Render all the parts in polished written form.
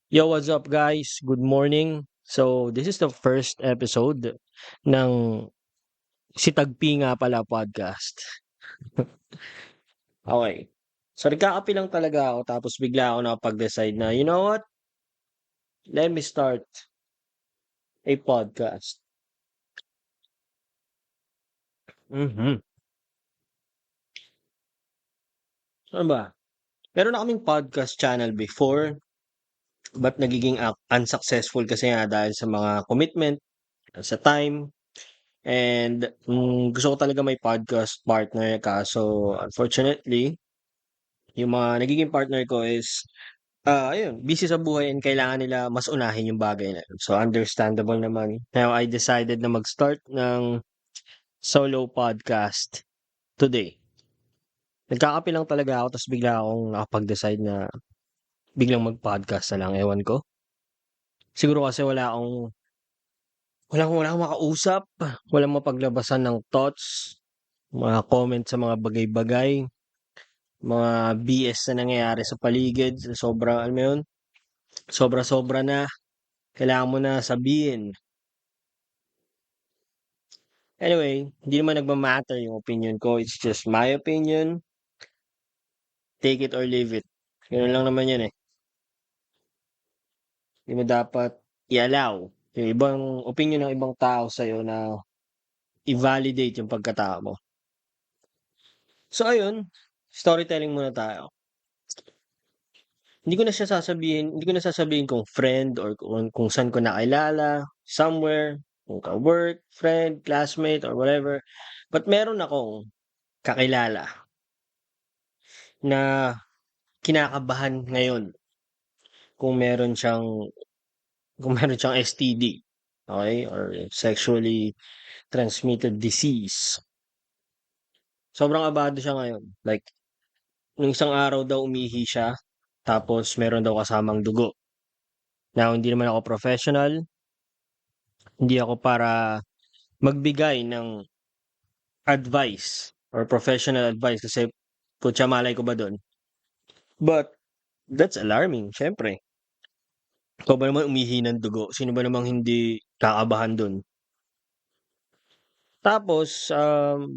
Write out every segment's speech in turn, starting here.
Yo, what's up guys? Good morning. So, this is the first episode ng Si Tagpi nga pala podcast. Okay. So, nagkakape lang talaga ako tapos bigla ako nakapag-decide na, you know what? Let me start a podcast. Mhm. Ano ba? Meron na kaming podcast channel before, but nagiging unsuccessful kasi nga dahil sa mga commitment, sa time, and gusto ko talaga may podcast partner kaso unfortunately, yung mga nagiging partner ko is ayun, busy sa buhay and kailangan nila mas unahin yung bagay na yun. So, understandable naman. Now, I decided na mag-start ng solo podcast today. Nagkakape lang talaga ako tapos bigla akong nakapag-decide na biglang mag-podcast na lang, ewan ko. Siguro kasi wala akong makausap, walang mapaglabasan ng thoughts, mga comment sa mga bagay-bagay, mga BS na nangyayari sa paligid, sobra, alam mo yun, sobra-sobra na, kailangan mo na sabihin. Anyway, hindi naman nagma-matter yung opinion ko, it's just my opinion, take it or leave it. Gano'n lang naman 'yan, eh. Hindi mo dapat i-allow yung ibang opinion ng ibang tao sa'yo na i-validate yung pagkatao mo. So ayun, storytelling muna tayo. Hindi ko na sasabihin kung friend or kung saan ko nakilala, somewhere, kung ka-work, friend, classmate, or whatever. But meron akong kakilala na kinakabahan ngayon kung meron siyang STD, okay, or sexually transmitted disease. Sobrang abado siya ngayon. Like, nung isang araw daw umihi siya, tapos meron daw kasamang dugo. Now, hindi naman ako professional, hindi ako para magbigay ng advice or professional advice kasi putya malay ko ba dun. But, that's alarming, syempre. Ikaw ba naman umihi ng dugo? Sino ba namang hindi kakabahan dun? Tapos,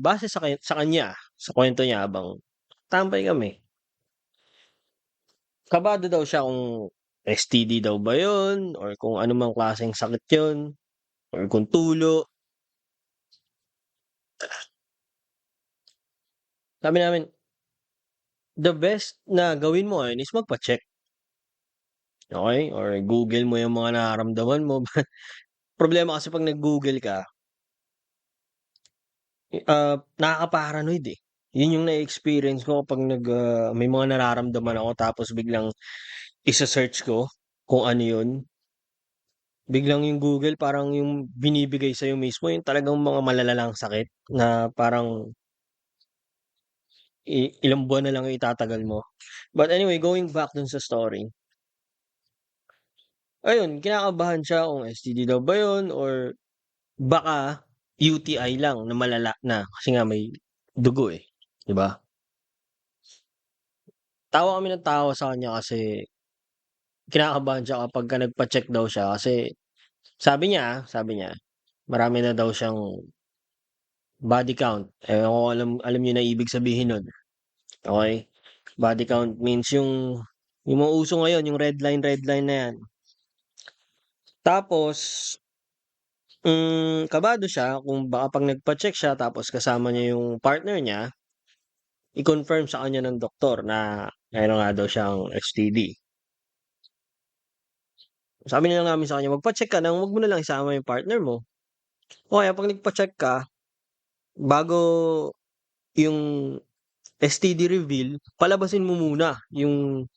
base sa kanya, sa kwento niya habang tambay kami, kabado daw siya kung STD daw ba yun or kung ano mang klaseng sakit yun or kung tulo. Sabi namin, the best na gawin mo ngayon is magpa-check, okey? Or Google mo yung mga nararamdaman mo. Problema kasi 'pag nag-Google ka, nakaka-paranoid, eh. Yun yung na-e-experience ko kapag may mga nararamdaman ako tapos biglang isa-search ko kung ano yun. Biglang yung Google parang yung binibigay sa'yo mismo yung talagang mga malalalang sakit na parang ilang buwan na lang yung itatagal mo. But anyway, going back dun sa story, ayun kinakabahan siya kung STD daw ba yun or baka UTI lang na malala na kasi nga may dugo, eh, 'di ba? Tawa kami ng tawa sa kanya kasi kinakabahan siya kapagka nagpa-check daw siya kasi sabi niya marami na daw siyang body count. Ewan ko kung alam niyo na ibig sabihin nun, okey? Body count means yung mga uso ngayon yung red line na yan. Tapos, kabado siya kung baka 'pag nagpa-check siya tapos kasama niya yung partner niya, i-confirm sa kanya ng doktor na meron nga daw siyang STD. Sabi na lang namin sa kanya, "Magpa-check ka ng 'wag mo na lang isama yung partner mo. O kaya 'pag nagpa-check ka, bago yung STD reveal, palabasin mo muna yung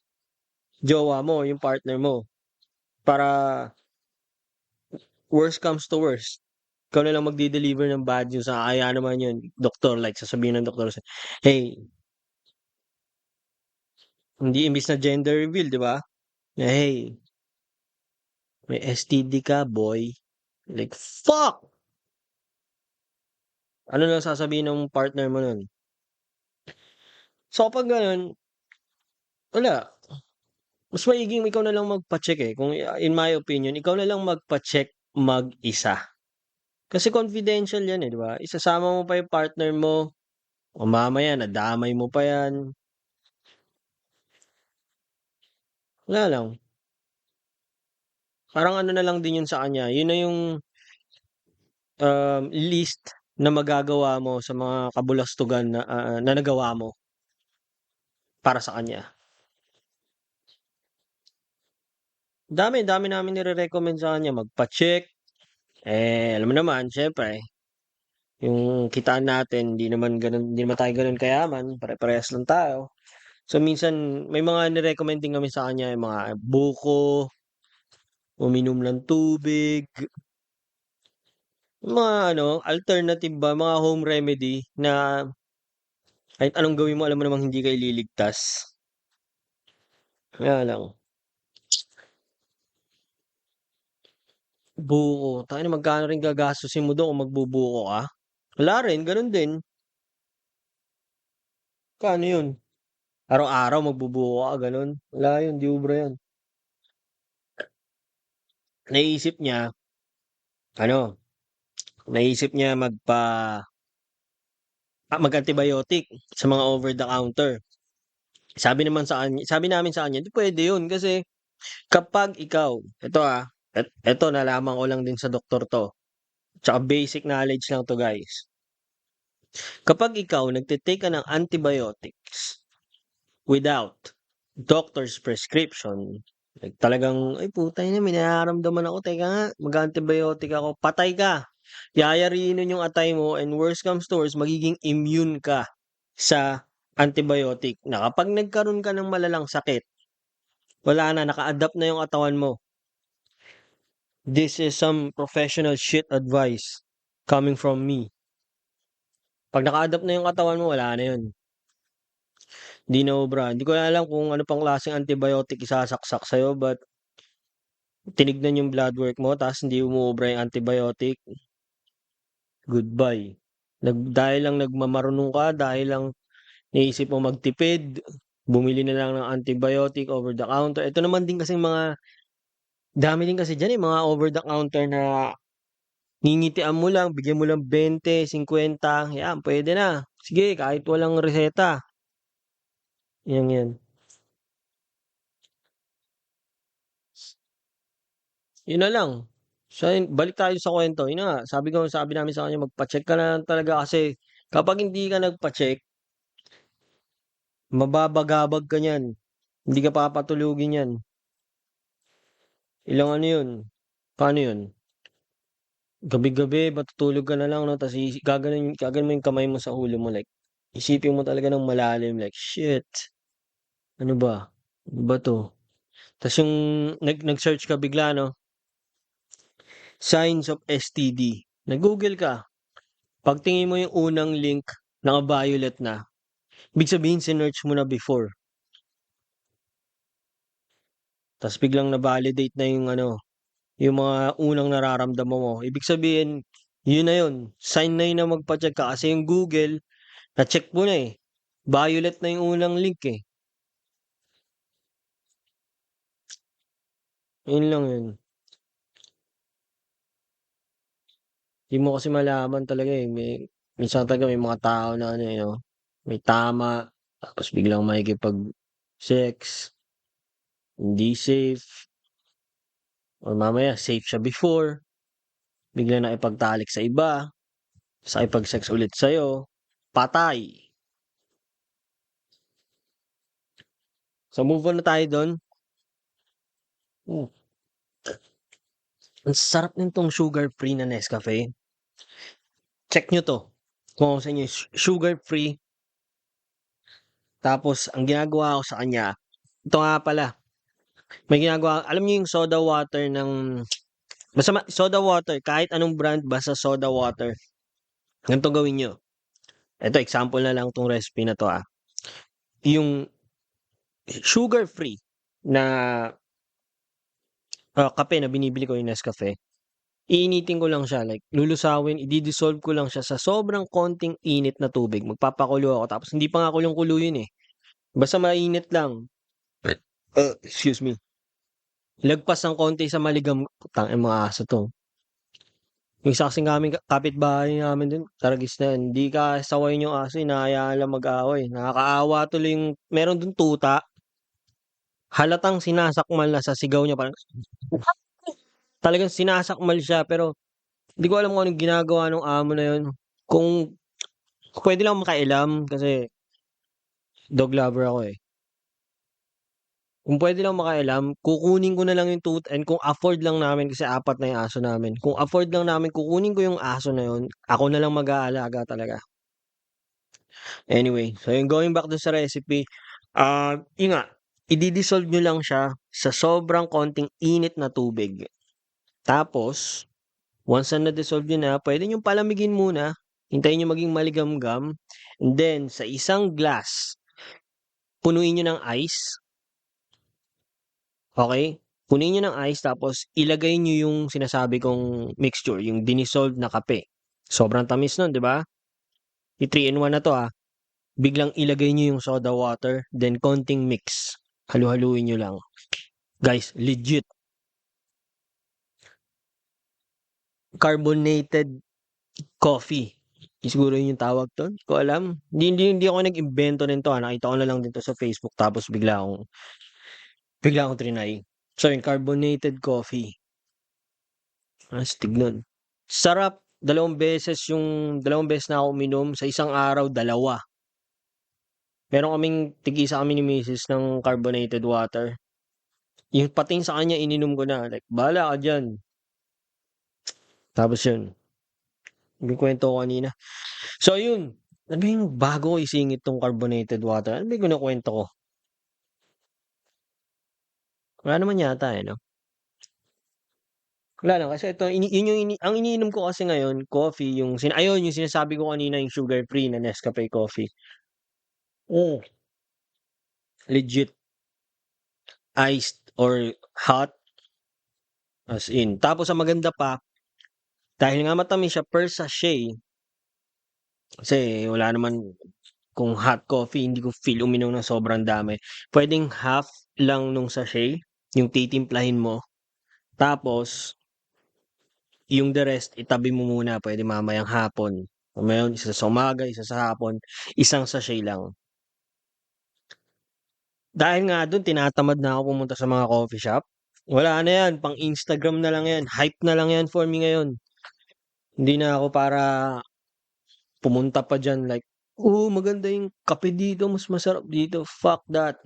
jowa mo, yung partner mo, para worst comes to worst, ikaw na lang magde-deliver ng bad news, kakahiya naman yun." Doktor, like sasabihin ng doktor "Hey, hindi imbis na gender reveal 'di ba, na, "Hey, may STD ka boy." Like, fuck! Ano lang sasabihin ng partner mo nun? So, kapag gano'n, wala, Mas maiging ikaw na lang magpa-check, eh, kung in my opinion, ikaw na lang magpa-check mag-isa. Kasi confidential 'yan, eh, 'di ba? Isasama mo pa yung partner mo o mamaya nadamay mo pa 'yan, wala lang. Parang ano na lang din 'yun sa kanya, 'yun na yung, least na magagawa mo sa mga kabulastugan na nagawa mo para sa kanya. Dami namin nire-recommend sa kanya magpa-check, alam mo naman siyempre yung kitaan natin hindi naman tayo gano'n kayaman, pare-parehas lang tayo. So, minsan may mga ni-recommend din kami sa kanya, yung mga buko, uminom ng tubig, yung mga ano, alternative ba, mga home remedy na kahit anong gawin mo alam mo namang hindi ka ililigtas. Kaya lang, buko, tangina magkano rin gagastusin mo dun kung magbubuko ka? Wala rin, gano'n din. Magkano yun? Araw-araw magbubuko ka gano'n? Wala yun, 'di ubra yun. Naisip niya ano, naisip niya mag-antibiotic sa mga over the counter. Sabi namin sa kanya, "Di puwede yun kasi kapag ikaw" eto nalaman ko lang din sa doktor 'to, tsaka basic knowledge lang 'to guys. Kapag ikaw nagte-take ka ng antibiotics without doctor's prescription, like talagang, "Ay putang ina may nararamdaman ako, teka nga mag-a-antibiotic ako." Patay ka. Yayariin yung atay mo and worst comes to worst magiging immune ka sa antibiotic na kapag nagkaroon ka ng malalang sakit, wala na, naka-adapt na yung katawan mo. This is some professional shit advice coming from me. 'Pag naka-adapt na yung katawan mo, wala na yun. 'Di naubra. Hindi ko alam kung ano pang klaseng antibiotic isasaksak sa'yo but tinignan yung blood work mo ta's hindi umuubra yung antibiotic, goodbye. Dahil lang nagmamarunong ka, dahil lang naisip mo magtipid, bumili na lang ng antibiotic over the counter. Ito naman din kasing mga dami din kasi diyan, eh, mga over the counter na ngingitian mo lang, bigyan mo lang 20, 50, 'yan puwede na. Sige kahit walang reseta, 'yan. 'Yun na lang. Balik tayo sa kuwento, 'yun na nga, sabi namin sa kanya magpa-check ka na lang talaga kasi kapag hindi ka nagpa-check, mababagabag ka niyan, hindi ka papatulugin niyan. Ilang ano 'yun, paano 'yun, gabi-gabi matutulog ka na lang 'no, ta's gaganon mo 'yung kamay mo sa ulo mo like, isipin mo talaga ng malalim like, "Shit, ano ba? Ano ba 'to?" Ta's 'yung nag-search ka bigla 'no, signs of STD, nag-Google ka, pagtingin mo 'yung unang link naka-violet na, ibig sabihin sinearch mo na before, ta's biglang na-validate na 'yung ano, 'yung mga unang nararamdaman mo, ibig sabihin, 'yun na 'yun, sign na 'yun na magpa-check ka kasi 'yung Google na-check mo na, eh, violet na 'yung unang link, eh, 'yun lang 'yun. 'Di mo kasi malaman talaga, eh, minsan talaga may mga tao na ano, eh, 'no, may tama tapos biglang makikipag-sex, hindi safe or mamaya safe siya before, biglang nakipagtalik sa iba, ta's nakipag-sex ulit sa'yo, patay. So move on na tayo dun. Hmm, ang sarap nitong sugar free na Nescafe. Check niyo 'to, kung ako sa inyo sugar free tapos ang ginagawa ko sa kanya, ito nga pala, may ginagawa alam niyo yung soda water ng basta soda water kahit anong brand basta soda water, ganito gawin niyo. Eto example na lang 'tong recipe na 'to, yung sugar free na, kape na binibili ko yung Nescafe, iinitin ko lang siya like lulusawin, idi-dissolve ko lang siya sa sobrang konting init na tubig, magpapakulo ako tapos hindi pa nga kulong-kulo yun, eh, basta mainit lang. Excuse me. Lagpas ng konti sa maligam, tanging mga aso 'to. Yung isa kasing kaming kapitbahay namin dun, taragis na yan, hindi kasawayin yung aso, hinahayaan lang mag-away. Nakakaawa tuloy yung meron dun tuta, halatang sinasakmal na sa sigaw niya, parang talagang sinasakmal siya, pero hindi ko alam kung anong ginagawa nung amo na yun. Kung puwede lang makialam kasi dog lover ako, eh. Kung puwede lang makialam, kukunin ko na lang yung tuta, and kung afford lang namin kasi 4 na yung aso namin, kung afford lang namin kukunin ko yung aso na yun, ako na lang mag-aalaga talaga. Anyway, so yung going back dun sa recipe, yun nga, idi-dissolve niyo lang siya sa sobrang konting init na tubig. Tapos, once na na-dissolve niyo na, puwede niyong palamigin muna, hintayin niyo maging maligamgam, and then sa isang glass, punuin niyo ng ice, okey? Punuin niyo ng ice tapos ilagay niyo yung sinasabi kong mixture, yung dinissolve na kape. Sobrang tamis nun, 'di ba? Yung 3 in 1 na 'to, biglang ilagay niyo yung soda water, then konting mix. Halu-haluin niyo lang. Guys, legit carbonated coffee. Siguro yun yung tawag dun, di ko alam. Hindi ako nag-imbento nito, nakita ko na lang din 'to sa Facebook tapos bigla akong triny. So yung carbonated coffee, astig nun. Sarap, dalawang beses na ako uminom, sa isang araw 2. Meron kaming tig-isa kami ni misis ng carbonated water. Yung pati sa kanya ininom ko na, like, "Bahala ka diyan." Tapos yun, yung kwento ko kanina. So yun, ano ba yung bago ko isingit 'tong carbonated water, ano ba yung kinukuwento ko? Wala naman yata, eh, 'no? Wala lang kasi ito yun yung ang iniinom ko kasi ngayon coffee, yung ayun yung sinasabi ko kanina, yung sugar free na Nescafe coffee. Hmm, legit iced or hot, as in. Tapos ang maganda pa, dahil nga matamis siya per sachet, kasi wala naman, kung hot coffee hindi ko feel uminom ng sobrang dami. Puwedeng half lang nung sachet yung titimplahin mo, tapos yung the rest itabi mo muna, puwede mamayang hapon. Alam mo yun, isa sa umaga, isa sa hapon, isang sachet lang. Dahil nga dun tinatamad na ako pumunta sa mga coffee shop, wala na yan, pang Instagram na lang yan, hype na lang yan for me ngayon. Hindi na ako para pumunta pa diyan like, "Oh, maganda yung kape dito, mas masarap dito." Fuck that.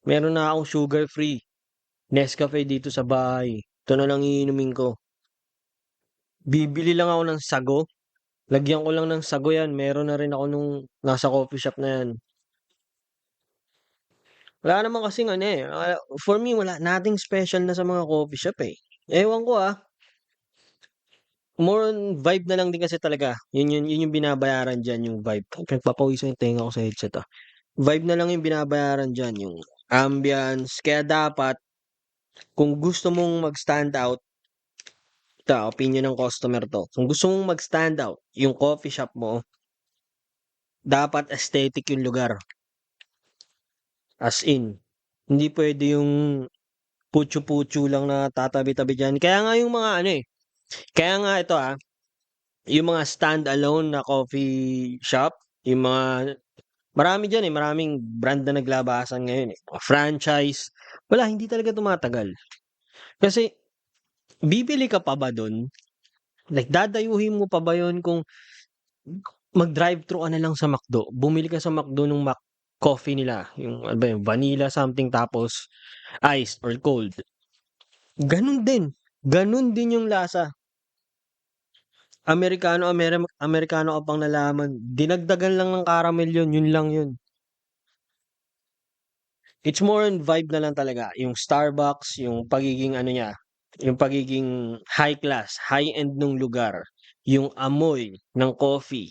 Meron na akong sugar free Nescafe dito sa bahay, ito na lang iinumin ko. Bibili lang ako ng sago, lagyan ko lang ng sago yan, meron na rin ako nung nasa coffee shop na yan. Wala naman kasing ano, eh, for me wala, nothing special na sa mga coffee shop, eh. Ewan ko, more on vibe na lang din kasi talaga, yun yung binabayaran diyan, yung vibe. Pinagpapawisan yung tenga ko sa headset, Vibe na lang yung binabayaran diyan, yung ambiance, kaya dapat kung gusto mong mag-stand out, opinyon ng customer 'to, kung gusto mong mag-stand out yung coffee shop mo, dapat aesthetic yung lugar, as in. Hindi puwede yung putchu-putchu lang na tatabi-tabi diyan. Kaya nga yung mga ano, kaya nga ito, yung mga stand-alone na coffee shop, yung mga marami diyan, maraming brand na naglabasan ngayon, mga franchise, wala, hindi talaga tumatagal. Kasi bibili ka pa ba dun? Like dadayuhin mo pa ba yun kung mag-drive-thru ka na lang sa McDo, bumili ka sa McDo nung coffee nila, yung ano ba yun, vanilla something tapos iced or cold. Ganun din yung lasa. Amerikano ka pang nalaman, dinagdagan lang ng caramel yun lang yun. It's more on vibe na lang talaga, yung Starbucks, yung pagiging ano niya, yung pagiging high class, high-end nung lugar, yung amoy ng coffee,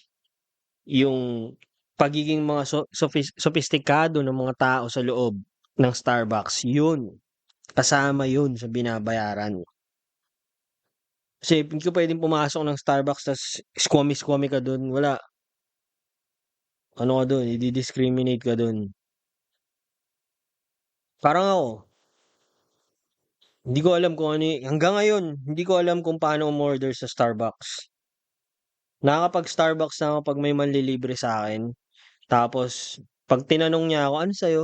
yung pagiging mga sophisticado ng mga tao sa loob ng Starbucks, yun, kasama yun sa binabayaran. Kasi hindi ka puwedeng pumasok ng Starbucks ta's squammy-squammy ka dun, wala. Ano ka dun, idi-discriminate ka dun. Parang ako, hindi ko alam kung ano hanggang ngayon, hindi ko alam kung paano umorder sa Starbucks. Nakakapag-Starbucks na ako 'pag may manlilibre sa'kin, tapos 'pag tinanong niya ako, "Ano sa'yo?"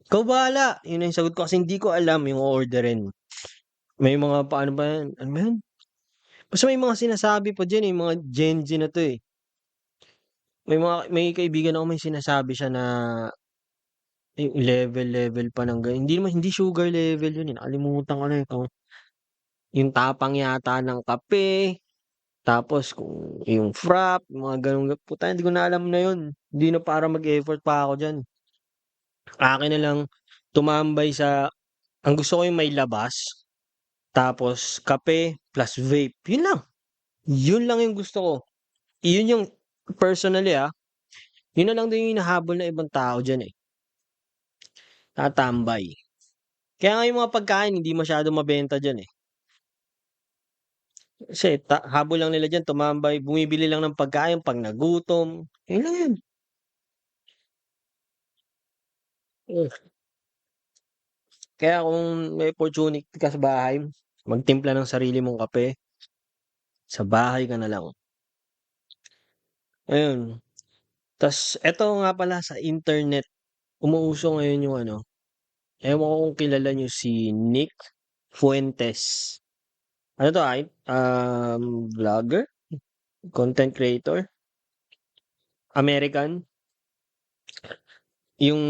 "Ikaw bahala." Yun na yung sagot ko kasi hindi ko alam yung o-orderin. May mga paano ba yan, ano ba yun? Basta may mga sinasabi pa diyan, eh, mga Gen Z na 'to, eh. May kaibigan ako may sinasabi siya na yung level pa ng hindi sugar level yun, eh, nakalimutan ko na, eh, kung yung tapang yata ng kape, tapos kung yung frap, mga gano'n puta hindi ko na alam na yun. Hindi na para mag-effort pa ako diyan. Akin na lang tumambay sa ang gusto ko yung may labas, tapos kape plus vape, yun lang. Yun lang yung gusto ko. Yun yung personally, yun na lang din yung hinahabol ng ibang tao diyan, eh, tatambay. Kaya nga yung mga pagkain hindi masyadong mabenta diyan, eh. Kasi habol lang nila diyan tumambay, bumibili lang ng pagkain 'pag nagutom, yun lang yun. Hmm, kaya kung may opportunity ka sa bahay, magtimpla ng sarili mong kape, sa bahay ka na lang. Ayun, ta's eto nga pala sa internet, umuuso ngayon yung ano, ewan ko kung kilala niyo si Nick Fuentes. Ano 'to, vlogger, content creator, American. Yung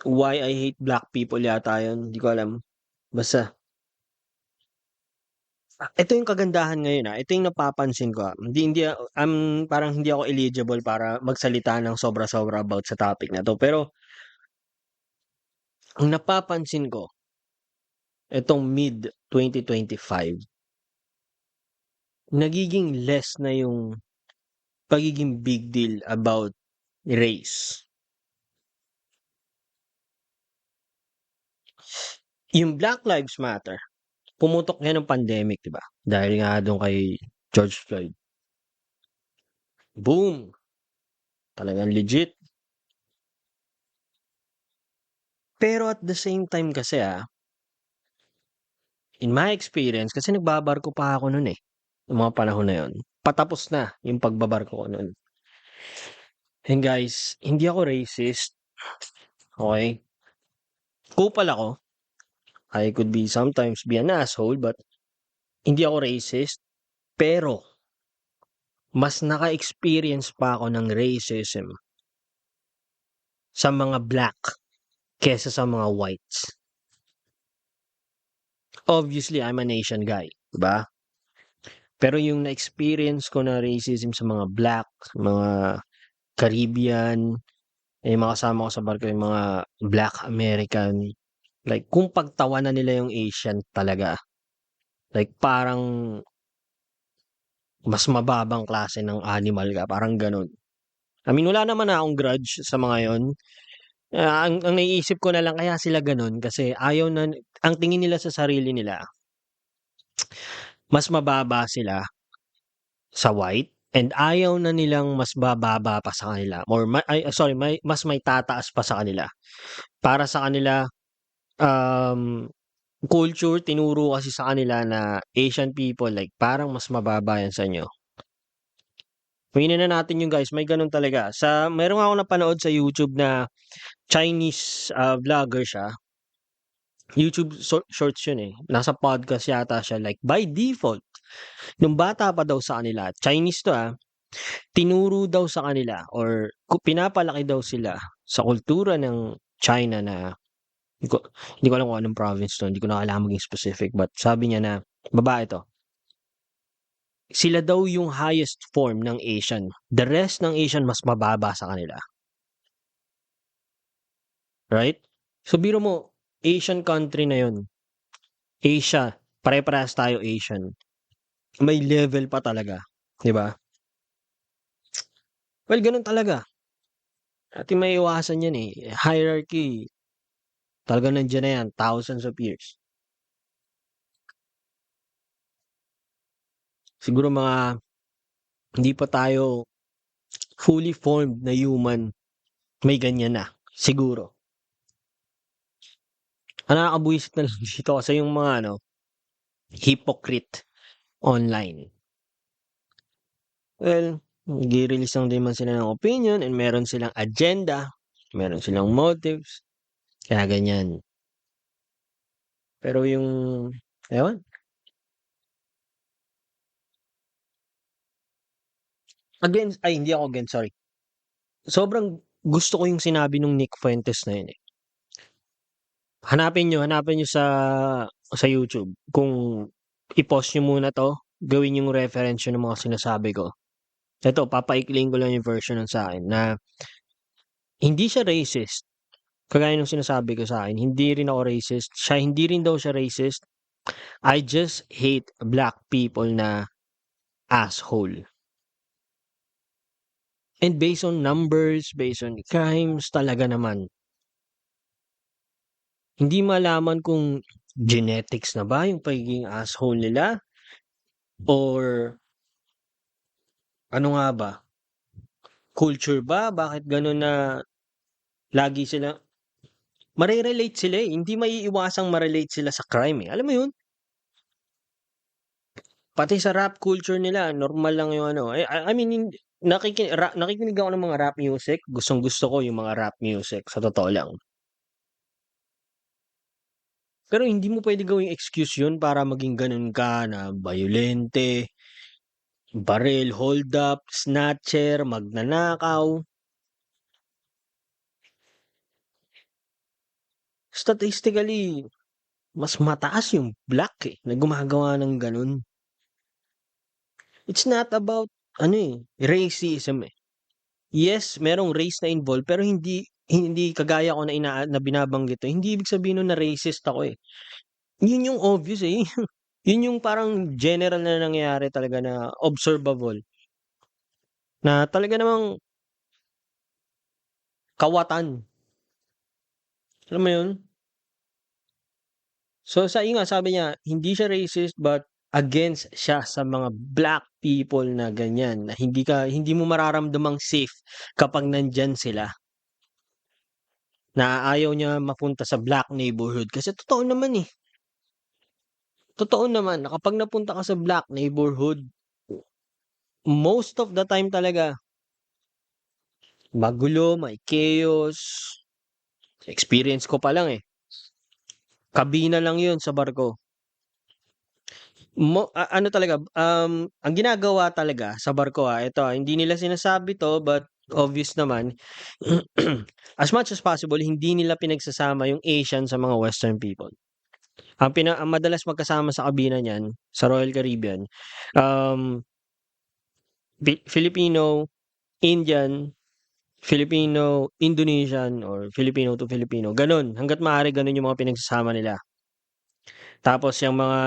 Why I Hate Black People yata yun, di ko alam. Basta, ito yung kagandahan ngayon, ito yung napapansin ko, parang hindi ako eligible para magsalita ng sobra-sobra about sa topic na 'to. Pero ang napapansin ko, itong mid-2025, nagiging less na yung pagiging big deal about race. Yung Black Lives Matter, pumutok yan ng pandemic, 'di ba? Dahil nga dun kay George Floyd. Boom! Talagang legit. Pero at the same time kasi, in my experience kasi nagbabarko pa ako nun, eh, nung mga panahon na yun. Patapos na yung pagbabarko ko nun. And guys, hindi ako racist, okey? Kupal ako. I could be sometimes be an asshole, but hindi ako racist. Pero mas naka-experience pa ako ng racism sa mga black kesa sa mga whites. Obviously, I'm an Asian guy, 'di ba? Pero yung na-experience ko na racism sa mga black, mga Caribbean, yung mga kasama ko sa barko yung mga Black American, like kung pagtawanan nila yung Asian talaga, like parang mas mababang klase ng animal ka, parang gano'n. I mean, wala naman na akong grudge sa mga yun. Ang naiisip ko na lang kaya sila gano'n kasi ang tingin nila sa sarili nila, mas mababa sila sa white and ayaw na nilang mas bababa pa sa kanila or mas may tataas pa sa kanila. Para sa kanila, um, culture tinuro kasi sa kanila na Asian people like parang mas mababa yan sa inyo. Aminin na natin yun guys, may gano'n talaga. Meron nga akong napanood sa YouTube na Chinese, vlogger siya. YouTube shorts yun, eh. Nasa podcast yata siya like by default, nung bata pa daw sa kanila, Chinese 'to, tinuro daw sa kanila or pinapalaki daw sila sa kultura ng China na hindi ko hindi ko alam kung anong province 'to, hindi ko na kailangan maging specific but sabi niya na babae 'to. Sila daw yung highest form ng Asian. The rest ng Asian mas mababa sa kanila, right? So biro mo, Asian country na yun, Asia, pare-parehas tayo Asian. May level pa talaga, 'di ba? Well, gano'n talaga. Natin maiiwasan 'yan, eh. Hierarchy, talagang nandiyan na 'yan, thousands of years. Siguro mga hindi pa tayo fully formed na human, may ganyan na, siguro. Ang nakakabwisit na lang dito kasi yung mga ano, hypocrite online. Well, nagre-release lang din man sila ng opinion and meron silang agenda, meron silang motives, kaya ganyan. Pero yung ewan, against ay hindi ako against, sorry. Sobrang gusto ko yung sinabi nung Nick Fuentes na yun, eh. Hanapin niyo sa YouTube kung i-pause niyo muna 'to, gawin yung reference yung mga sinasabi ko. Eto papaikliin ko lang yung version ng sa'kin na hindi siya racist, kagaya nung sinasabi ko sa'kin, hindi rin ako racist, siya hindi rin daw siya racist. I just hate black people na asshole. And based on numbers, based on crimes talaga naman. Hindi malaman kung genetics na ba yung pagiging asshole nila or ano nga ba, culture ba, bakit gano'n na lagi sila mare-relate sila, eh, hindi maiiwasang ma-relate sila sa crime, eh, alam mo 'yun? Pati sa rap culture nila normal lang yung ano, eh, I mean nakikinig ako ng mga rap music, gustong-gusto ko yung mga rap music sa totoo lang. Pero hindi mo puwede gawing excuse 'yun para maging gano'n ka na bayolente, baril, hold up, snatcher, magnanakaw. Statistically, mas mataas yung black, eh, na gumagawa ng gano'n. It's not about ano, eh, racism, eh. Yes, merong race na involved pero hindi hindi kagaya ko na na binabanggit ko, hindi ibig sabihin nun na racist ako, eh. Yun yung obvious, eh, yun yung parang general na nangyayari talaga na observable, na talaga namang kawatan, alam mo yun? So sa yun nga sabi niya, hindi siya racist but against siya sa mga black people na ganyan, na hindi mo mararamdamang safe kapag nandiyan sila. Na ayaw niya mapunta sa black neighborhood kasi totoo naman, eh. Totoo naman na kapag napunta ka sa black neighborhood, most of the time talaga magulo, may chaos. Experience ko pa lang, eh. Kabina lang 'yun sa barko. Ano talaga, ang ginagawa talaga sa barko, ito, hindi nila sinasabi 'to but obvious naman, as much as possible hindi nila pinagsasama yung Asian sa mga Western people. Ang madalas magkasama sa kabina niyan, sa Royal Caribbean, um, Filipino, Indian, Filipino, Indonesian, or Filipino to Filipino, gano'n. Hangga't maaari gano'n yung mga pinagsasama nila. Tapos yang mga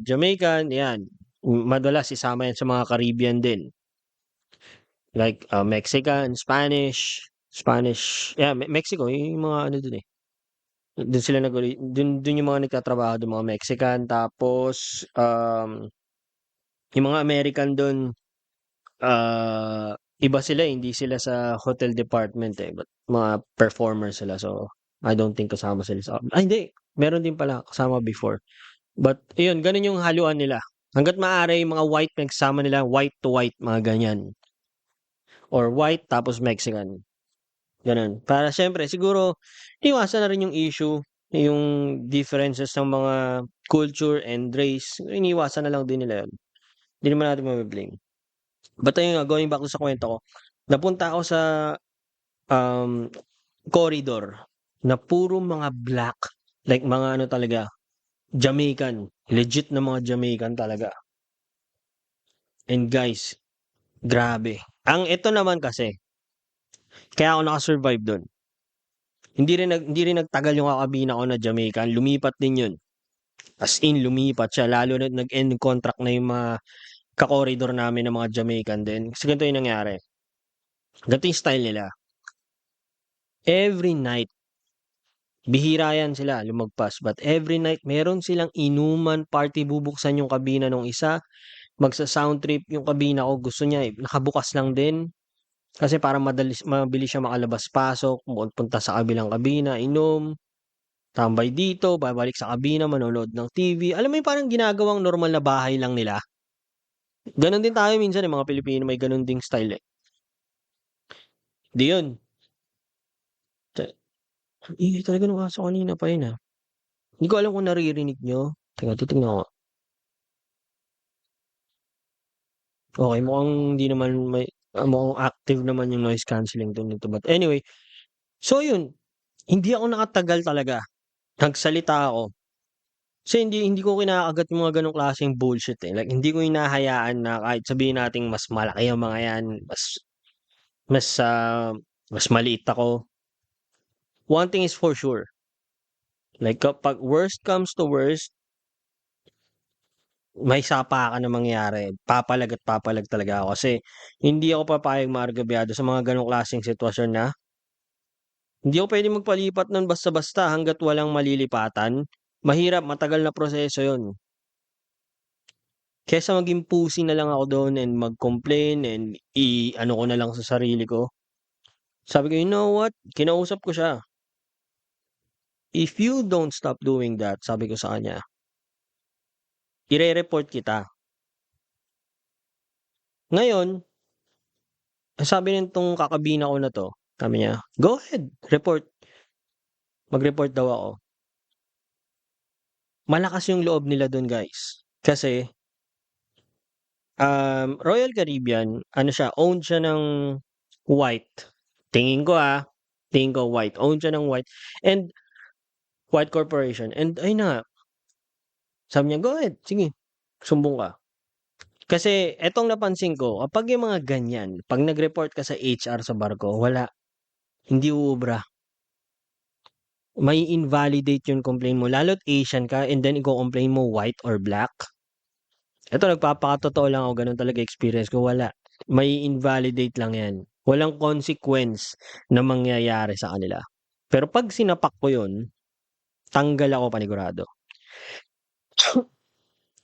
Jamaican, 'yan, madalas isama 'yan sa mga Caribbean din. Like, Mexican, Spanish, yeah, Mexico yung mga ano dun, eh, dun yung mga nagtatrabaho dun, mga Mexican. Tapos, yung mga American dun, iba sila, eh, hindi sila sa hotel department, eh, but mga performer sila. So, I don't think kasama sila sa hindi, meron din pala kasama before. But ayun, gano'n yung haluan nila. Hangga't maaari yung mga white pinagsasama nila, white to white, mga ganyan. Or white tapos Mexican, gano'n. Para siyempre siguro iwasan na rin yung issue, yung differences ng mga culture and race, iniiwasan na lang din nila yun. Hindi naman natin mabe-blame. But ayun nga, going back sa kuwento ko, napunta ako sa, um, corridor na puro mga black, like mga ano talaga, Jamaican, legit na mga Jamaican talaga. And guys, grabe. Ang ito naman kasi, kaya ako naka-survive dun, hindi rin nagtagal yung kakabina ko na Jamaican, lumipat din yun. As in lumipat siya lalo na't nag-end contract na yung mga ka-corridor namin na mga Jamaican din. Kasi ganito yung nangyari, ganito yung style nila, every night, bihira yan sila lumagpas, but every night meron silang inuman party, bubuksan yung kabina nung isa, magsa-sound trip yung kabina ko, gusto niya, nakabukas lang din. Kasi para mabilis siya makalabas-pasok, punta sa kabilang kabina, inom. Tambay dito, babalik sa kabina, manonood ng TV. Alam mo yung parang ginagawang normal na bahay lang nila? Gano'n din tayo minsan, mga Pilipino may gano'n ding style, eh. 'Di 'yun, ta ang ingay talaga nung aso kanina pa 'yun, ah. Hindi ko alam kung naririnig niyo. Teka titignan ko nga. Okey, mukhang hindi naman mukhang active naman yung noise cancelling tool nito, but anyway, so 'yun, hindi ako nakatagal talaga, nagsalita ako. Kasi hindi ko kinakagat yung mga gano'ng klaseng bullshit, eh, like hindi ko hinahayaan na kahit sabihin nating mas malaki ang mga 'yan, mas, mas maliit ako. One thing is for sure, like kapag worst comes to worst, may sapakan na mangyari, papalag at papalag talaga ako kasi hindi ako papayag maargabyado sa mga gano'ng klaseng sitwasyon na hindi ako puwedeng magpalipat nun basta-basta hangga't walang malilipatan. Mahirap, matagal na proseso yun. Kaysa maging pusi na lang ako dun and mag-complain and i-ano ko na lang sa sarili ko. Sabi ko, "You know what?" Kinausap ko siya, "If you don't stop doing that," sabi ko sa kanya, "ire-report kita." Ngayon, ang sabi nitong kakabina ko na 'to, sabi niya, "Go ahead, report." Mag-report daw ako. Malakas yung loob nila dun, guys. Kasi, Royal Caribbean, ano siya, owned siya ng White. Tingin ko, tingin ko White, owned siya ng White and White Corporation and ayun na nga, sabi niya, "Go ahead, sige, sumbong ka." Kasi etong napansin ko, kapag yung mga ganyan, 'pag nag-report ka sa HR sa barko, wala, hindi uubra. Mai-invalidate yung complaint mo lalo't Asian ka and then iko-complain mo white or black. Eto nagpapakatotoo lang ako, gano'n talaga experience ko, wala. Mai-invalidate lang 'yan. Walang consequence na mangyayari sa kanila. Pero 'pag sinapak ko 'yun, tanggal ako panigurado.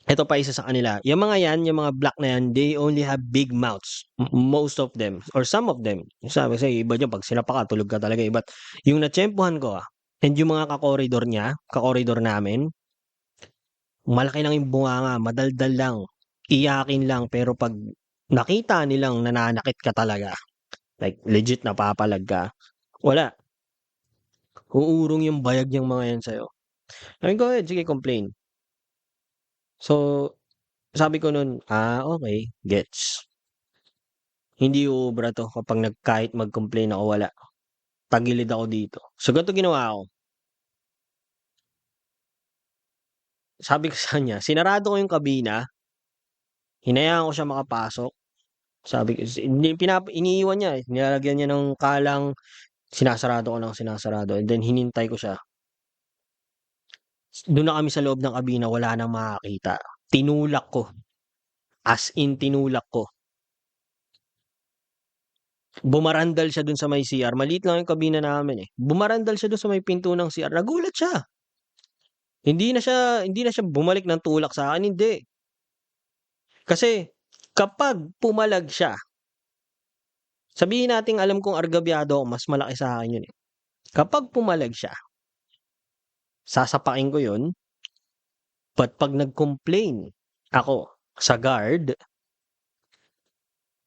Eto pa isa sa kanila, yung mga 'yan, yung mga black na 'yan, they only have big mouths, most of them or some of them. Sabi kasi iba diyan 'pag sinapak ka tulog ka talaga, eh, but yung natiyempuhan ko, and yung mga ka-koridor niya, ka-koridor namin, malaki lang yung bunganga, madaldal lang, iyakin lang, pero 'pag nakita nilang nananakit ka talaga, like legit napapalag ka, wala, uurong yung bayag niyang mga 'yan sa'yo. Sabi ko, "Go ahead, sige complain." So, sabi ko nun, okey, gets. Hindi uubra 'to kapag kahit mag-complain ako, wala, tagilid ako dito. So, ganito ginawa ko, sabi ko sa kanya, sinarado ko yung kabina, hinayaan ko siya makapasok, sabi ko hindi iniiwan niya, eh, nilalagyan niya ng kalang, sinasarado ko ng sinasarado and then hinintay ko siya. Dun na kami sa loob ng kabina, wala nang makakita. Tinulak ko, as in tinulak ko. Bumarandal siya dun sa may CR, maliit lang yung kabina namin, eh. Bumarandal siya dun sa may pinto ng CR, nagulat siya. Hindi na siya bumalik ng tulak sa'kin, hindi. Kasi kapag pumalag siya, sabihin nating alam kong argabyado ako, mas malaki sa'kin yun, eh. Kapag pumalag siya, sasapakin ko yun, but 'pag nag-complain ako sa guard,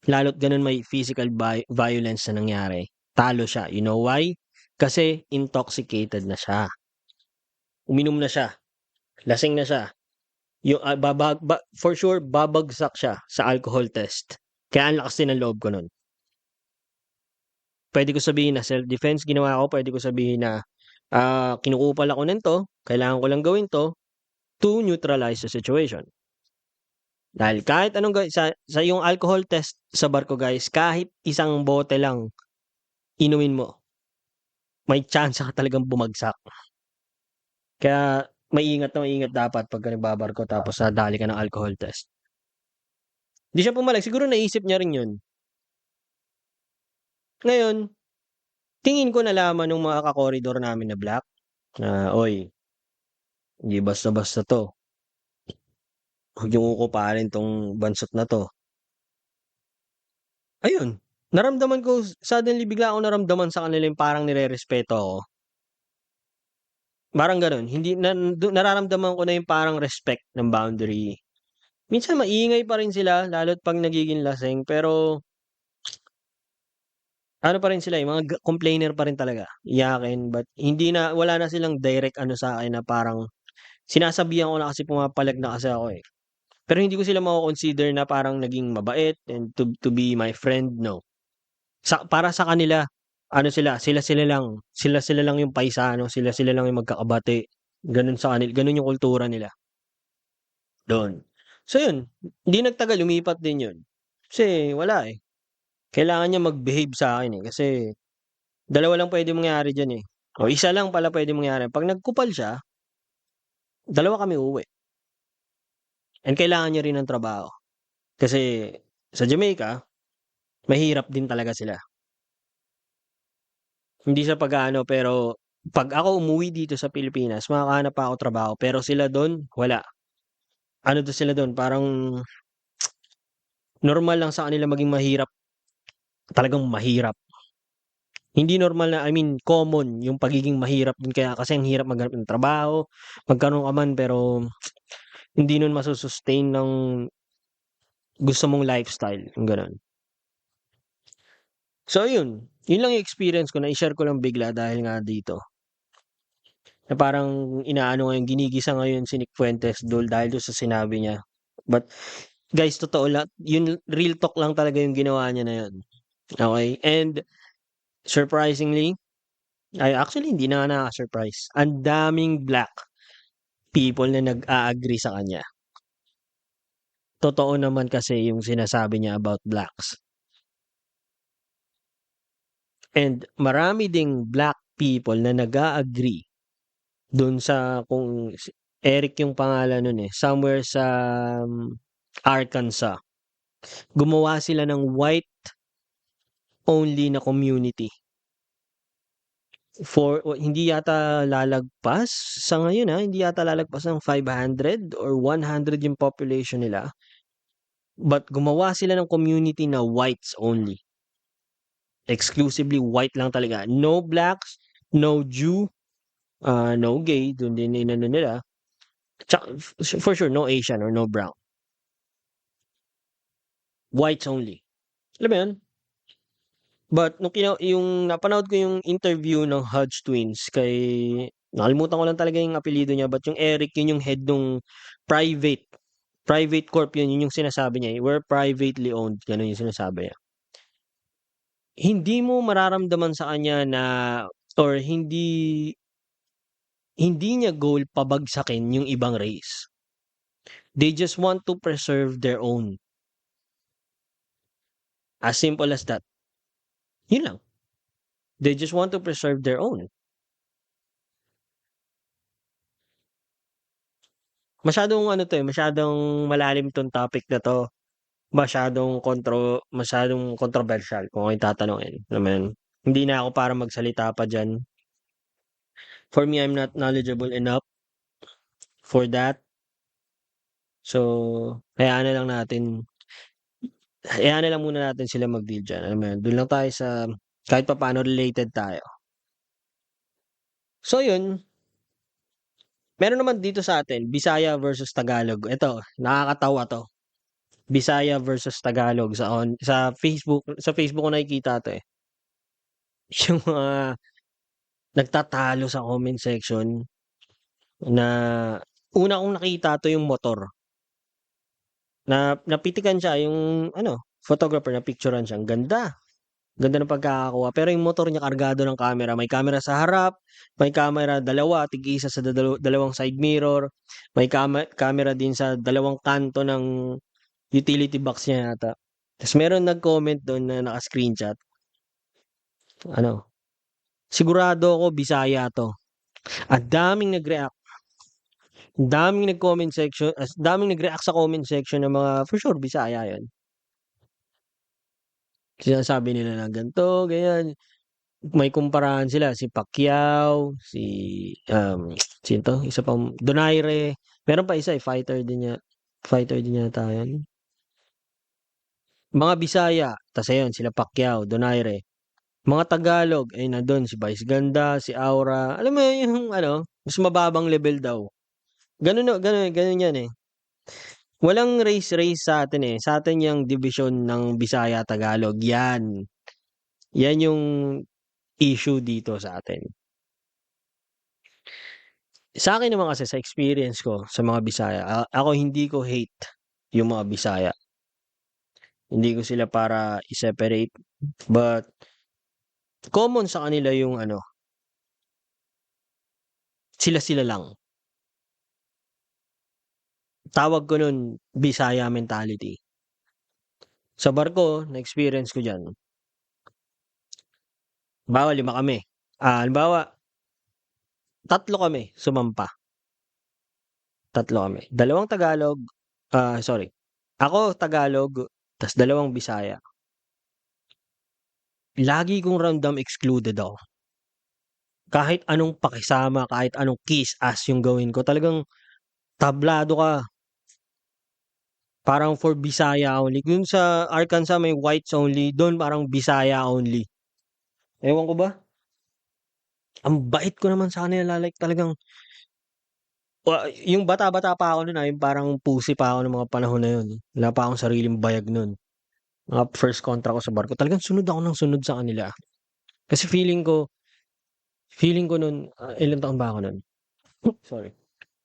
lalo't gano'n may physical violence na nangyari, talo siya. You know why? Kasi intoxicated na siya. Uminom na siya, lasing na siya. Yung, for sure babagsak siya sa alcohol test. Kaya ang lakas din ng loob ko nun. Puwede ko sabihin na self-defense ginawa ko, puwede ko sabihin na, kinukupal ako nito, kailangan ko lang gawin 'to to neutralize the situation. Dahil kahit anong sa yung alcohol test sa barko, guys, kahit isang bote lang inumin mo, may tsansa ka talagang bumagsak. Kaya maingat na maingat dapat pagka nagbabarko tapos nadali ka ng alcohol test. 'Di siya pumalag, siguro naisip niya rin 'yun. Ngayon, tingin ko nalaman nung mga ka-koridor namin na black na, "Uy, hindi basta-basta 'to. Huwag niyong ukuparin 'tong bansot na 'to." Ayun, naramdaman ko suddenly, bigla akong naramdaman sa kanila yung parang nirerespeto ako. Parang gano'n, hindi nararamdaman ko na yung parang respect ng boundary. Minsan maingay pa rin sila lalo't 'pag nagiging lasing, pero ano pa rin sila, eh, mga complainer pa rin talaga, iyakin but hindi na wala na silang direct ano sa'kin na parang sinasabihan ko na kasi pumapalag na kasi ako, eh. Pero hindi ko sila mako-consider na parang naging mabait and to be my friend, no. Para sa kanila ano sila-sila lang yung paisano, sila-sila lang yung magkakabati, gano'n gano'n yung kultura nila, doon. So yun, hindi nagtagal lumipat din yun. Kasi wala, eh, kailangan niya mag-behave sa'kin, eh, kasi dalawa lang puwedeng mangyari diyan, eh, o isa lang pala puwedeng mangyari, 'pag nagkupal siya, dalawa kami uuwi and kailangan niya rin ng trabaho. Kasi sa Jamaica, mahirap din talaga sila. Hindi sa pag-aano pero 'pag ako umuwi dito sa Pilipinas makakahanap pa ako trabaho, pero sila dun wala. Ano sila dun parang normal lang sa kanila maging mahirap, talagang mahirap. Hindi normal na I mean common yung pagiging mahirap din kaya kasi ang hirap maghanap ng trabaho, magkaroon ka man pero hindi nun masu-sustain ng gusto mong lifestyle, yung gano'n. So yun, yun lang yung experience ko na-i-share ko lang bigla dahil nga dito, na parang inaano ngayon ginigisa ngayon si Nick Fuentes dahil dun sa sinabi niya. But guys, totoo lang yun real talk lang talaga yung ginawa niya na yun, okey? And surprisingly, ay actually hindi na nga nakaka-surprise, ang daming black people na nag-a-agree sa kanya. Totoo naman kasi yung sinasabi niya about blacks. And marami ding black people na nag-a-agree dun sa kung Eric yung pangalan nun, eh, somewhere sa Arkansas. Gumawa sila ng white only na community. Hindi yata lalagpas sa ngayon, hindi yata lalagpas ng 500 or 100 yung population nila. But gumawa sila ng community na whites only. Exclusively white lang talaga. No blacks, no Jew, no gay, dun din inano nila. Tsaka for sure no Asian or no brown. Whites only. Alam mo yun? But nung yung napanood ko yung interview ng Hodge Twins kay nakalimutan ko lang talaga yung apelyido niya, but yung Eric yun yung head nung private private corp yun yung sinasabi niya, eh, "We're privately owned," gano'n yung sinasabi niya. Hindi mo mararamdaman sa kanya na or hindi niya goal pabagsakin yung ibang race. They just want to preserve their own. As simple as that. Yun lang. They just want to preserve their own. Masyadong ano 'to, eh, masyadong malalim 'tong topic na 'to. Masyadong controversial kung ako'y tatanungin, alam mo yun? Hindi na ako para magsalita pa diyan. For me, I'm not knowledgeable enough for that. So, hayaan na lang muna natin sila mag-deal diyan, alam mo yun? Dun lang tayo sa kahit papaano related tayo. So yun, meron naman dito sa atin, Bisaya versus Tagalog. Eto, nakakatawa 'to. Bisaya versus Tagalog sa Facebook ko nakikita 'to, eh. Yung mga nagtatalo sa comment section na una kong nakita 'to yung motor, na napitikan siya yung ano, photographer napicturan siya, ang ganda, ganda ng pagkakakuha pero yung motor niya kargado ng camera, may camera sa harap, may camera dalawa, tig-isa sa dalawang side mirror, may camera din sa dalawang kanto ng utility box niya yata. Tas meron nag-comment dun na naka-screenshot, ano, "Sigurado ako Bisaya 'to." Ang daming nag-react, daming nag-comment section daming nag-react sa comment section ng mga for sure Bisaya yun. Sinasabi nila na ganito, ganyan. May kumparahan sila si Pacquiao, sino 'to, isa pang Donaire, meron pa isa, eh, fighter din yata yun. Mga Bisaya, tas ayun sila Pacquiao, Donaire. Mga Tagalog, ay nandun si Vice Ganda, si Aura, alam mo yung ano, mas mababang level daw. Ganun na ganun ganun yan, eh. Walang race-race sa'tin, eh, sa'tin yang dibisyon ng Bisaya, Tagalog, yan. Yan yung issue dito sa'tin. Sa'kin naman kasi sa experience ko sa mga Bisaya, ako hindi ko hate yung mga Bisaya. Hindi ko sila para i-separate, but common sa kanila yung ano, sila-sila lang. Tawag ko nun Bisaya mentality. Sa barko, na-experience ko diyan, halimbawa 5 kami, halimbawa 3 kami sumampa, 3 kami, 2 Tagalog, sorry, ako Tagalog, tas 2 Bisaya. Lagi kong ramdam excluded ako. Kahit anong pakisama, kahit anong kiss ass yung gawin ko, talagang tablado ka. Parang for Bisaya only. Dun sa Arkansas may whites only, dun parang Bisaya only. Ewan ko ba, ang bait ko naman sa kanila, like talagang yung bata-bata pa ako nun, yung parang pusi pa ako nung mga panahon na yun. Wala pa akong sariling bayag nun. Mga first contract ko sa barko, talagang sunod ako ng sunod sa kanila. Kasi feeling ko nun, ilang taon ba ako nun? Sorry,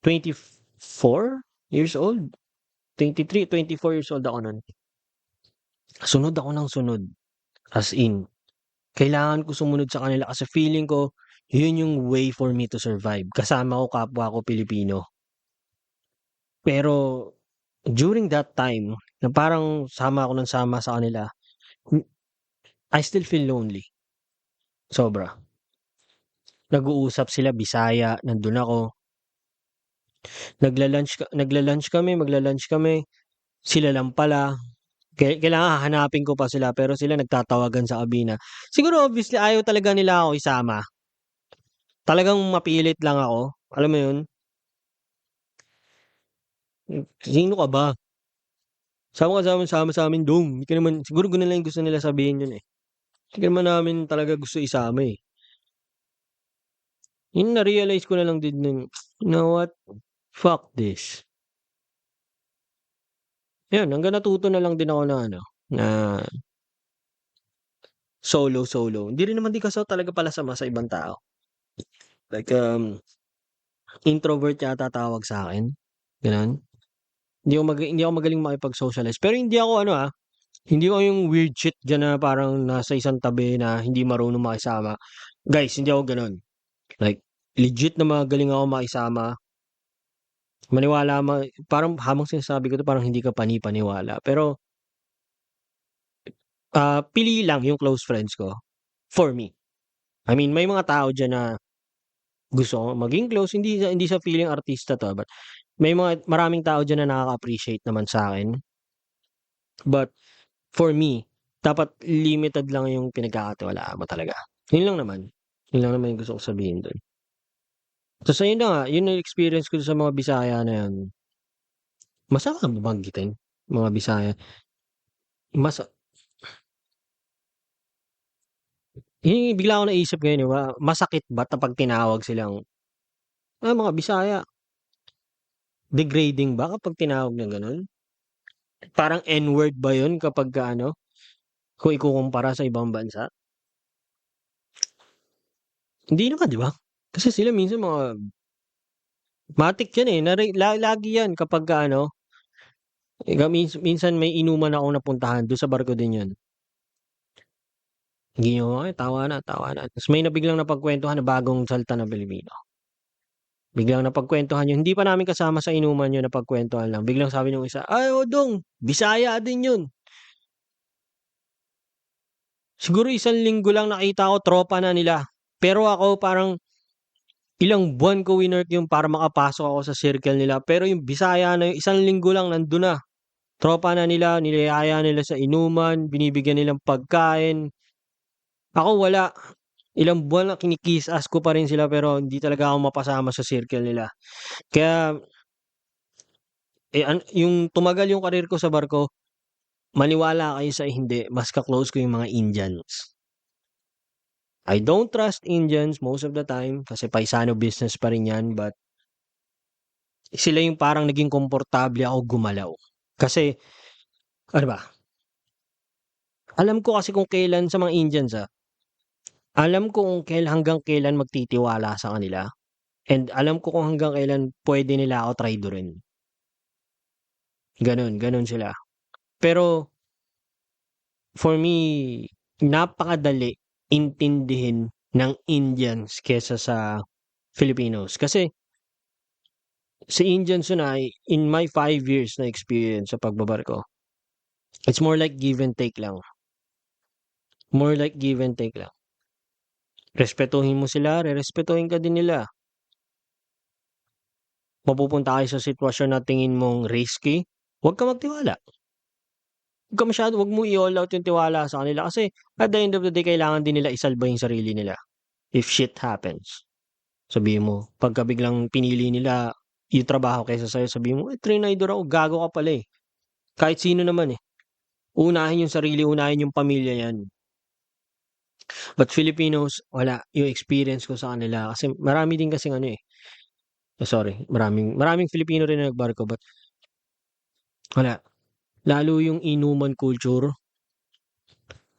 24 years old? 23, 24 years old ako nun. Sunod ako ng sunod. As in, kailangan ko sumunod sa kanila kasi feeling ko, yun yung way for me to survive. Kasama ko kapwa ko Pilipino. Pero during that time, na parang sama ako ng sama sa kanila, I still feel lonely. Sobra. Nag-uusap sila Bisaya, nandun ako. Magla-lunch kami, sila lang pala. Kailangan hahanapin ko pa sila pero sila nagtatawagan sa kabina. Siguro obviously ayaw talaga nila ako isama. Talagang mapilit lang ako, alam mo yun? Sino ka ba? Sama ka sama sa'min dong, hindi ka naman siguro gano'n lang yung gusto nila sabihin yun, eh. Hindi ka naman namin talaga gusto isama, eh. Yun na-realize ko na lang din nun, you know what? Fuck this. Ayun, hanggang natuto na lang din ako na ano, na solo. Hindi rin naman din kasi ako talaga pala sama sa ibang tao. Like, introvert yata tawag sa'kin, gano'n. Hindi ako magaling makipag-socialize, pero hindi ako ano, hindi ako yung weird shit diyan na parang nasa isang tabi na hindi marunong makisama. Guys, hindi ako gano'n. Like, legit na magaling ako makisama. Maniwala parang habang sinasabi ko 'to parang hindi ka panipaniwala, pero, pili lang yung close friends ko, for me. I mean, may mga tao diyan na gusto ko maging close, hindi sa feeling artista 'to, but maraming tao diyan na nakaka-appreciate naman sa'kin. But for me, dapat limited lang yung pinagkakatiwalaan mo talaga. Yun lang naman yung gusto kong sabihin dun. Tas ayun na nga, yun yung experience ko sa mga Bisaya na yun. Masama ba banggitin, mga Bisaya? Masa bigla akong naisip ngayon, eh, masakit ba kapag tinawag silang, mga Bisaya, degrading ba kapag tinawag na gano'n? Parang N-word ba yun kapagka ano, kung ikukumpara sa ibang bansa? Hindi naman, 'di ba? Kasi sila minsan mga matic yan, eh, lagi yan kapagka ano, minsan may inuman akong napuntahan dun sa barko din yun. Ginawa ko, tawanan. Tas may biglang napagkuwentuhan na bagong salita na Pilipino. Biglang napagkuwentuhan yun, hindi pa namin kasama sa inuman yun, napagkuwentuhan lang. Biglang sabi nung isa, "Ay, oo dong, Bisaya din yun." Siguro 1 linggo lang nakita ko tropa na nila. Pero ako parang ilang buwan ko winork yun para makapasok ako sa circle nila. Pero yung Bisaya na yun, 1 linggo lang nandun na. Tropa na nila, niliyaya nila sa inuman, binibigyan nilang pagkain. Ako wala. Ilang buwan na kini-kiss-ass ko pa rin sila pero hindi talaga ako mapasama sa circle nila. Kaya, yung tumagal yung career ko sa barko, maniwala kayo sa hindi, mas ka-close ko yung mga Indians. I don't trust Indians most of the time kasi paisano business pa rin 'yan, but sila yung parang naging komportable ako gumalaw. Kasi ano ba, alam ko kasi kung kailan sa mga Indians, alam ko kung hanggang kailan magtitiwala sa kanila, and alam ko kung hanggang kailan puwede nila ako traidorin. Gano'n, gano'n sila. Pero for me, napakadali intindihin ng Indians kaysa sa Filipinos. Kasi sa Indians yun, in my 5 years na experience sa pagbabarko, it's more like give and take lang. More like give and take lang. Respetuhin mo sila, rerespetuhin ka din nila. Mapupunta kayo sa sitwasyon na tingin mong risky, huwag kang magtiwala. Huwag mo i-all out yung tiwala sa kanila kasi at the end of the day, kailangan din nila isalba yung sarili nila if shit happens. Sabihin mo, pagka biglang pinili nila yung trabaho kaysa sa'yo, sabihin mo, trinidor ako, gago ka pala eh. Kahit sino naman eh. Unahin yung sarili, unahin yung pamilya yan. But Filipinos, wala. Yung experience ko sa kanila, kasi marami din kasing ano eh. Sorry, maraming Filipino rin na nagbarko, but wala. Lalo yung inuman culture,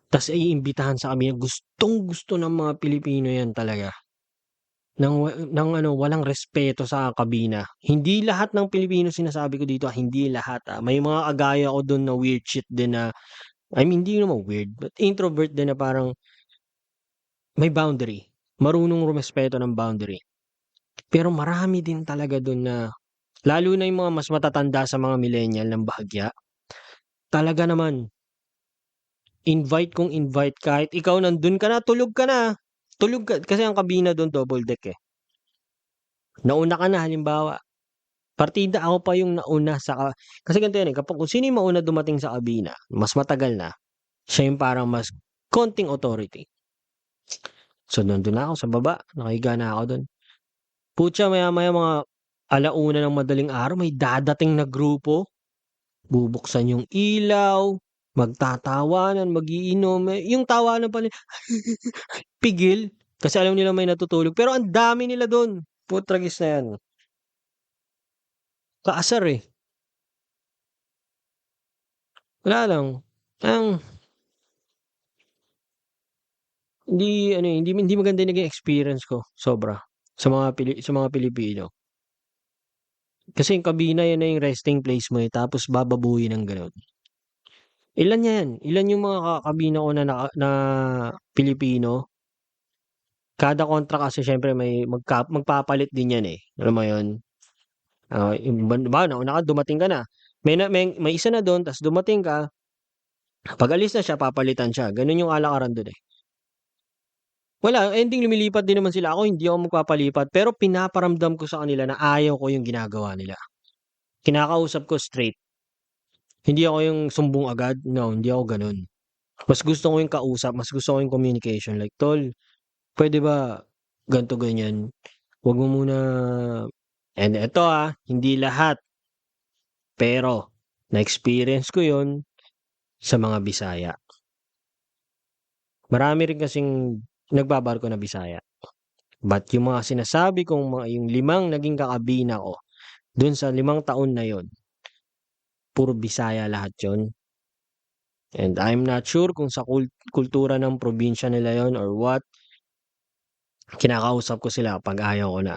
tas iimbitahan sa kami, gustong-gusto ng mga Pilipino yan talaga. Ng ano, walang respeto sa kabina. Hindi lahat ng Pilipino sinasabi ko dito, hindi lahat. May mga kagaya ko dun na weird shit din na, I mean, hindi naman weird, but introvert din na parang may boundary. Marunong rumespeto ng boundary. Pero marami din talaga dun na, lalo na yung mga mas matatanda sa mga millennial ng bahagya, talaga naman, invite kung invite kahit ikaw nandun ka na, tulog ka na. Tulog ka, kasi ang kabina dun double deck eh. Nauna ka na halimbawa. Partida ako pa yung nauna kasi ganito yan eh, kapag kung sino yung mauna dumating sa kabina, mas matagal na, siya yung parang mas konting authority. So nandun na ako sa baba, nakahiga na ako dun. Putya, maya-maya mga 1:00 ng madaling araw, may dadating na grupo, bubuksan yung ilaw, magtatawanan, mag-iinom, yung tawanan pala pigil, kasi alam nila may natutulog, pero ang dami nila dun, putragis na yan. Kaasar eh, wala lang, ang hindi ano eh, hindi maganda yung naging experience ko, sobra, sa mga Pilipino. Kasi yung kabina yan na yung resting place mo eh, tapos bababuyin ng gano'n. Ilan yung mga kabina ko na Pilipino, kada contract kasi siyempre may magpapalit din yan eh, alam mo yun? Yung nauna ka, dumating ka na, may isa na dun ta's dumating ka, pag alis na siya papalitan siya, gano'n yung kalakaran dun eh. Wala, ending lumilipat din naman sila, ako hindi ako magpapalipat, pero pinaparamdam ko sa kanila na ayaw ko yung ginagawa nila. Kinakausap ko straight, hindi ako yung sumbong agad, no, hindi ako gano'n. Mas gusto ko yung kausap, mas gusto ko yung communication, like, "Tol, puwede ba ganito, ganyan, wag mo muna." And eto, hindi lahat, pero na-experience ko yun sa mga Bisaya. Marami rin kasing nagbabarko na Bisaya. But yung mga sinasabi kong yung 5 naging kakabina ko, dun sa 5 taon na yun, puro Bisaya lahat yun. And I'm not sure kung sa kultura ng probinsya nila yun or what. Kinakausap ko sila 'pag ayaw ko na.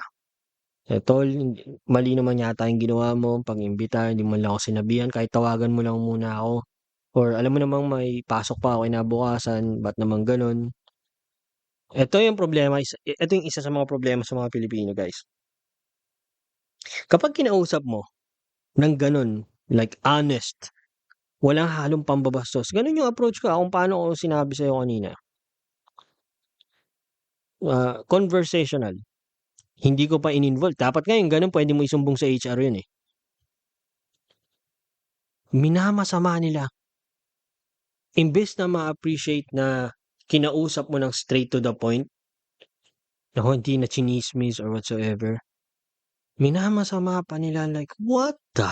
"Tol, mali naman yata yung ginawa mo, pag-imbita hindi mo lang ako sinabihan, kahit tawagan mo lang muna ako, or alam mo namang may pasok pa ako kinabukasan, ba't naman gano'n?" Ito yung isa sa mga problema sa mga Pilipino, guys. Kapag kinausap mo ng gano'n, like honest, walang halong pambabastos, gano'n yung approach ko, kung paano ko sinabi sa'yo kanina, conversational. Hindi ko pa in-involve, dapat nga yung gano'n puwede mo isumbong sa HR yun, eh. Minamasama nila. Imbes na ma-appreciate na kinausap mo ng straight to the point, na hindi na tsinismis or whatsoever, minamasama pa nila, like, what the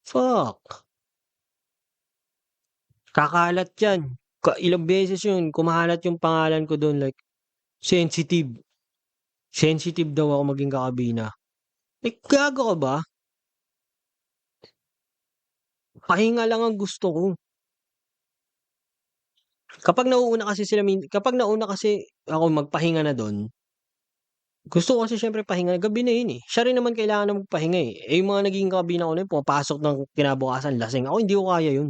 fuck? Kakalat yan, ilang beses yun kumalat yung pangalan ko dun, like, sensitive. Sensitive daw ako maging kakabina. Gago ka ba? Pahinga lang ang gusto ko. Kapag nauna kasi ako magpahinga na dun, gusto ko kasi siyempre pahinga, gabi na yun, eh. Siya rin naman kailangan na magpahinga, eh. Eh, yung mga naging kakabina ko na yun pumapasok ng kinabukasan lasing. Ako hindi ko kaya yun.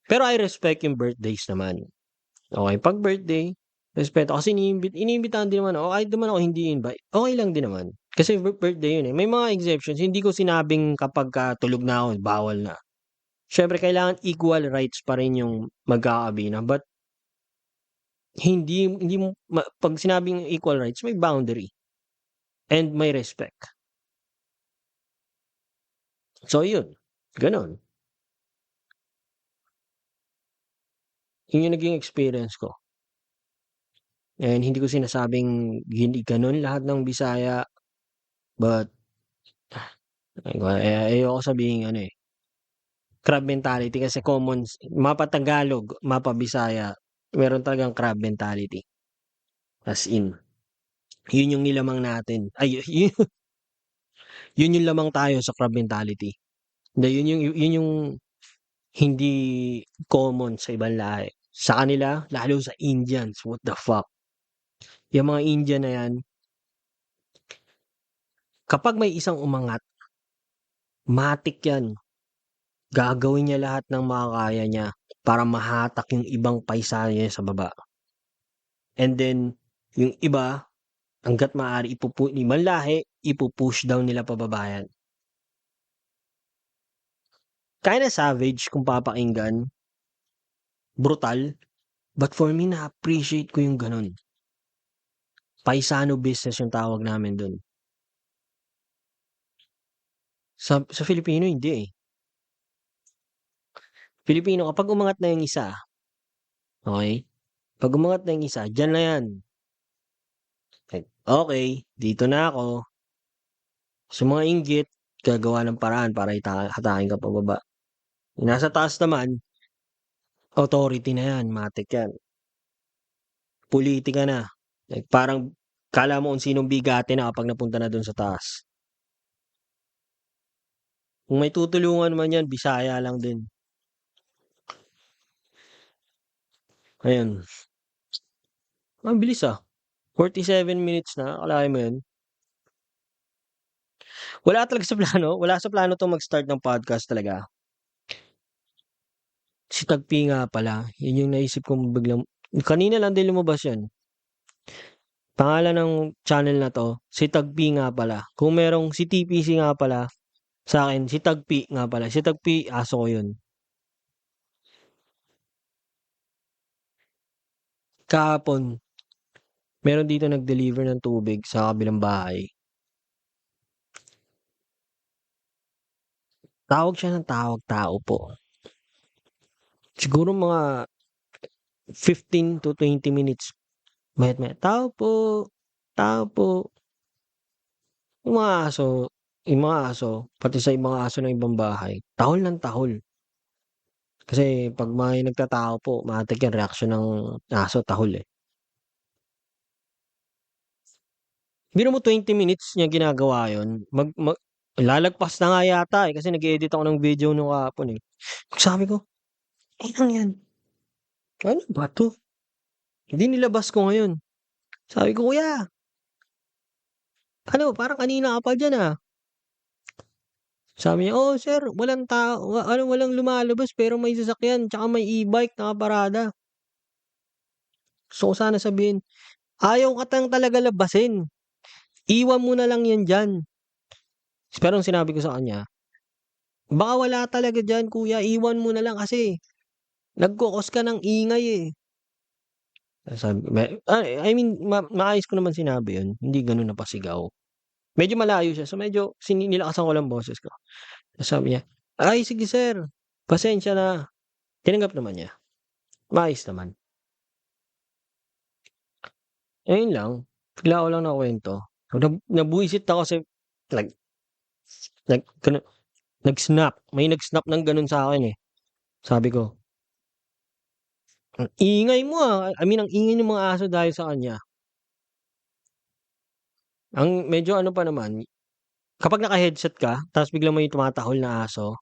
Pero I respect yung birthdays naman. Okey, 'pag birthday, respeto kasi iniimbitahan din naman ako kahit naman ako hindi invite, okey lang din naman. Kasi birthday yun, eh. May mga exceptions, hindi ko sinabing kapagka tulog na ako bawal na. Siyempre kailangan equal rights pa rin yung magkakabina, but hindi mo 'pag sinabing equal rights may boundary and may respect. So yun, gano'n. Yun yung naging experience ko, and hindi ko sinasabing hindi gano'n lahat ng Bisaya, but ayoko sabihing ano, eh, crab mentality kasi mapa Tagalog, mapa Bisaya, meron talagang crab mentality, as in. Yun yung nilamang natin, ay yun yung lamang tayo sa crab mentality. Hindi, yun yung hindi common sa ibang lahi. Sa kanila, lalo sa Indians, what the fuck. Yang mga Indian na yan, kapag may isang umangat, matik yan. Gagawin niya lahat ng makakaya niya para mahatak yung ibang paisa niya sa baba. And then, yung iba, hangga't maaari ibang lahi, ipu-push down nila pababa yan. Kinda savage kung papakinggan, brutal, but for me na-appreciate ko yung gano'n. Paisano business yung tawag namin dun. Sa Filipino hindi, eh. Filipino kapag umangat na yung isa, okey? 'Pag umangat na yung isa, diyan na yan. Like, okey, dito na ako. Sa mga inggit, gagawa ng paraan para hatakin ka pababa. Yung nasa taas naman, authority na yan, matik yan. Pulitika na. Like parang akala mo kung sinong bigati na kapag napunta na dun sa taas. Kung may tutulungan man yan, Bisaya lang din. Ayun, ang bilis, 47 minutes na, akalain mo yun? Wala sa plano 'tong mag-start ng podcast talaga. Si Tagpi nga pala, yun yung naisip kong biglang kanina lang din lumabas yan. Pangalan ng channel na 'to, si Tagpi nga pala. Kung merong si TPC nga pala, sa'kin si Tagpi nga pala. Si Tagpi, aso ko yun. Kahapon, meron dito nag-deliver ng tubig sa kabilang bahay. Tawag siya ng tawag, tao po. Siguro mga 15 to 20 minutes, maya't-maya, "Tao po, tao po." Yung mga aso pati sa ibang aso ng ibang bahay, tahol ng tahol. Kasi 'pag may nagtatao po, matik yan reaksyon ng aso tahol, eh. Biro mo 20 minutes niya ginagawa yun, lalagpas na nga yata, eh, kasi nag-e-edit ako ng video nung kahapon, eh. Sabi ko, "Inang yan, ano ba 'to?" Hindi nilabas ko ngayon. Sabi ko, "Kuya, ano parang kanina ka pa diyan, ah." Sabi niya, "Oo sir, walang tao walang lumalabas pero may sasakyan tsaka may e-bike nakaparada." Gusto ko sana sabihin, "Ayaw ka talaga labasin, iwan mo na lang yan diyan." Pero ang sinabi ko sa kanya, "Baka wala talaga diyan kuya, iwan mo na lang kasi nagko-cause ka ng ingay, eh." Sabi I mean maayos ko naman sinabi yun, hindi gano'n na pasigaw. Medyo malayo siya, so medyo nilakasan ko lang boses ko. Tapos sabi niya, "Ay sige sir, pasensya na." Tinanggap naman niya, maayos naman. Ayun lang, bigla ko lang nakuwento. Nabwisit ako kasi nag nag ganu nag-snap, may nag-snap ng gano'n sa'kin, eh. Sabi ko, Ang ingay mo, I mean ang ingay ng mga aso dahil sa kanya. Ang medyo ano pa naman, kapag naka-headset ka tapos biglang may tumatahol na aso,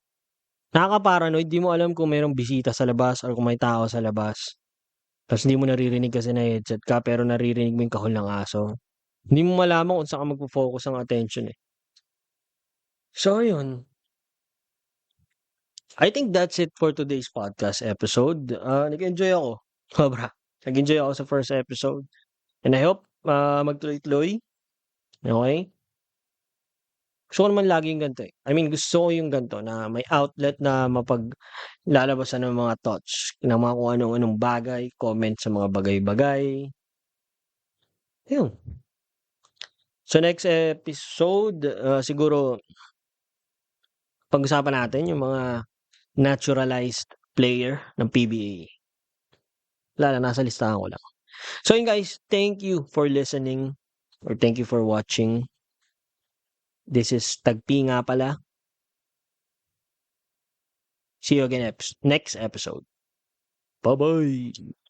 nakaka-paranoid, di mo alam kung merong bisita sa labas or kung may tao sa labas. Ta's hindi mo naririnig kasi naka-headset ka pero naririnig mo yung kahol ng aso. Hindi mo malaman kung saan ka magfo-focus ang attention, eh. So ayun, I think that's it for today's podcast episode. Nag-enjoy ako, sobra. Nag-enjoy ako sa first episode and I hope, magtuloy-tuloy, okey? Gusto ko naman laging ganito, eh. I mean gusto ko yung ganito na may outlet na mapaglalabasan ng mga thoughts, ng mga kung ano-anong bagay, comment sa mga bagay-bagay, ayun. Sa next episode, siguro pag-usapan natin yung mga naturalized player ng PBA. Wala lang, nasa listahan ko lang. So yun guys, thank you for listening or thank you for watching. This is Tagpi nga pala. See you again next episode. Bye-bye.